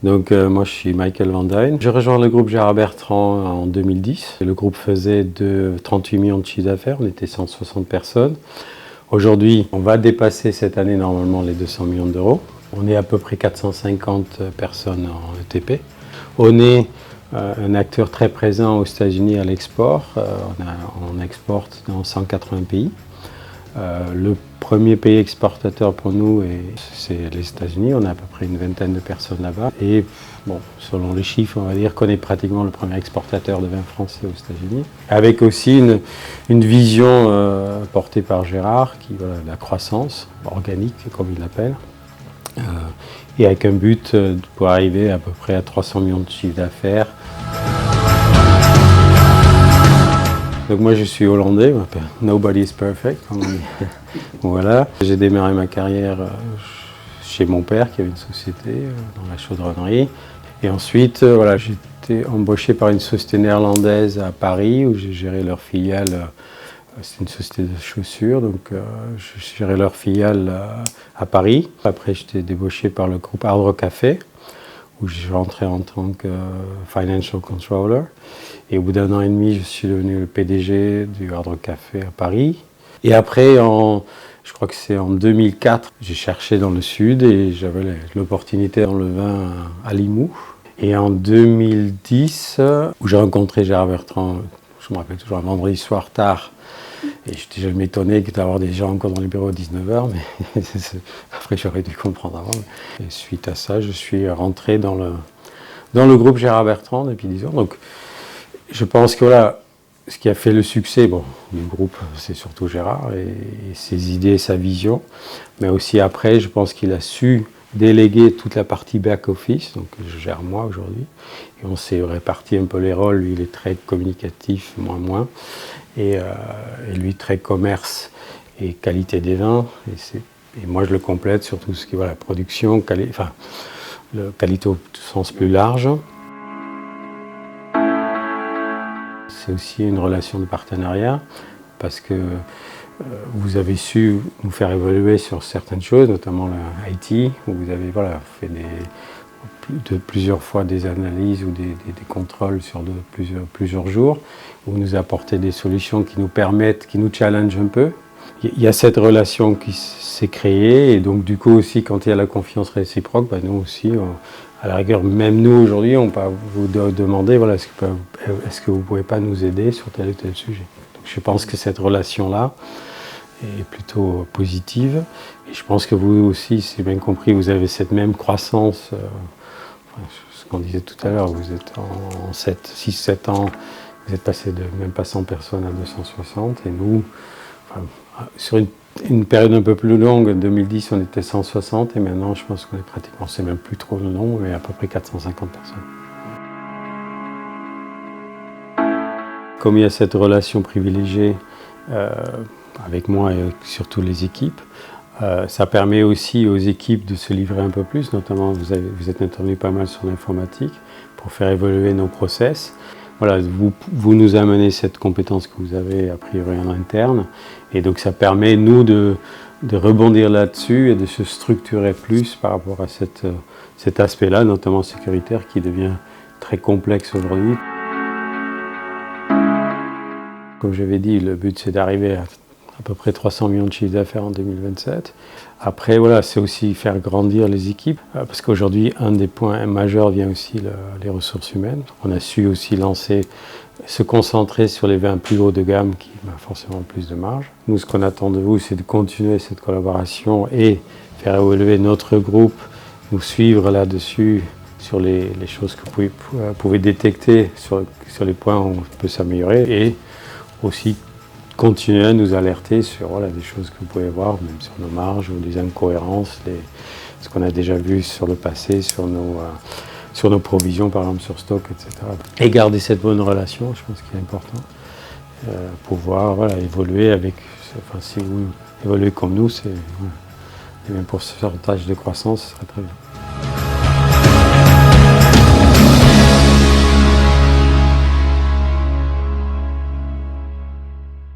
Donc moi je suis Michael Van Duyn. J'ai rejoint le groupe Gérard Bertrand en 2010. Le groupe faisait de 38 millions de chiffre d'affaires, on était 160 personnes. Aujourd'hui, on va dépasser cette année normalement les 200 millions d'euros. On est à peu près 450 personnes en ETP. On est un acteur très présent aux États-Unis à l'export. On exporte dans 180 pays. Le premier pays exportateur pour nous, c'est les États-Unis. On a à peu près une vingtaine de personnes là-bas. Et bon, selon les chiffres, on va dire qu'on est pratiquement le premier exportateur de vin français aux États-Unis. Avec aussi une vision portée par Gérard, qui voilà, la croissance organique, comme il l'appelle. Et avec un but pour arriver à peu près à 300 millions de chiffre d'affaires. Donc moi je suis hollandais, je m'appelle Nobody is Perfect, comme on dit. Voilà. J'ai démarré ma carrière chez mon père qui avait une société dans la chaudronnerie. Et ensuite, voilà, j'ai été embauché par une société néerlandaise à Paris où j'ai géré leur filiale. C'est une société de chaussures, donc je gérais leur filiale à Paris. Après, j'étais débauché par le groupe Hard Rock Café, où je rentrais en tant que Financial Controller. Et au bout d'un an et demi, je suis devenu le PDG du Hard Rock Café à Paris. Et après, je crois que c'est en 2004, j'ai cherché dans le sud et j'avais l'opportunité dans le vin à Limoux. Et en 2010, où j'ai rencontré Gérard Bertrand, je me rappelle toujours, un vendredi soir tard. Et je m'étonnais d'avoir des gens encore dans les bureaux à 19h, mais après j'aurais dû comprendre avant. Et suite à ça, je suis rentré dans le groupe Gérard Bertrand depuis 10 ans. Donc je pense que voilà, ce qui a fait le succès du groupe, c'est surtout Gérard et ses idées, sa vision. Mais aussi après, je pense qu'il a su déléguer toute la partie back-office, donc je gère moi aujourd'hui. Et on s'est réparti un peu les rôles. Lui, il est très communicatif, moins. Et lui, très commerce et qualité des vins. Et moi, je le complète sur tout ce qui est voilà, production, qualité au sens plus large. C'est aussi une relation de partenariat parce que vous avez su nous faire évoluer sur certaines choses, notamment l'IT, où vous avez fait plusieurs fois des analyses ou des contrôles sur plusieurs jours, où vous nous apportez des solutions qui nous permettent, qui nous challengent un peu. Il y a cette relation qui s'est créée et donc du coup aussi quand il y a la confiance réciproque, nous aussi, à la rigueur, même nous aujourd'hui, on peut vous demander est-ce que vous ne pouvez pas nous aider sur tel ou tel sujet. Donc, je pense que cette relation-là est plutôt positive et je pense que vous aussi, si j'ai bien compris, vous avez cette même croissance. Ce qu'on disait tout à l'heure, vous êtes en 6-7 ans, vous êtes passé de même pas 100 personnes à 260 et nous, sur une période un peu plus longue, en 2010 on était 160 et maintenant je pense qu'on est pratiquement, c'est même plus trop le nombre, mais à peu près 450 personnes. Comme il y a cette relation privilégiée avec moi et surtout les équipes, ça permet aussi aux équipes de se livrer un peu plus, notamment vous êtes intervenu pas mal sur l'informatique pour faire évoluer nos process. Voilà, vous nous amenez cette compétence que vous avez a priori en interne et donc ça permet nous de rebondir là-dessus et de se structurer plus par rapport à cet aspect-là, notamment sécuritaire qui devient très complexe aujourd'hui. Comme j'avais dit, le but c'est d'arriver à peu près 300 millions de chiffre d'affaires en 2027. Après, voilà, c'est aussi faire grandir les équipes, parce qu'aujourd'hui, un des points majeurs vient aussi les ressources humaines. On a su aussi se concentrer sur les vins plus haut de gamme qui ont forcément plus de marge. Nous, ce qu'on attend de vous, c'est de continuer cette collaboration et faire évoluer notre groupe, nous suivre là-dessus sur les choses que vous pouvez détecter sur les points où on peut s'améliorer et aussi continuer à nous alerter sur des choses que vous pouvez voir, même sur nos marges ou des incohérences, ce qu'on a déjà vu sur le passé, sur nos provisions, par exemple sur stock, etc. Et garder cette bonne relation, je pense qu'il est important. Pouvoir évoluer si vous évoluez comme nous, et même pour ce pourcentage de croissance, ce serait très bien.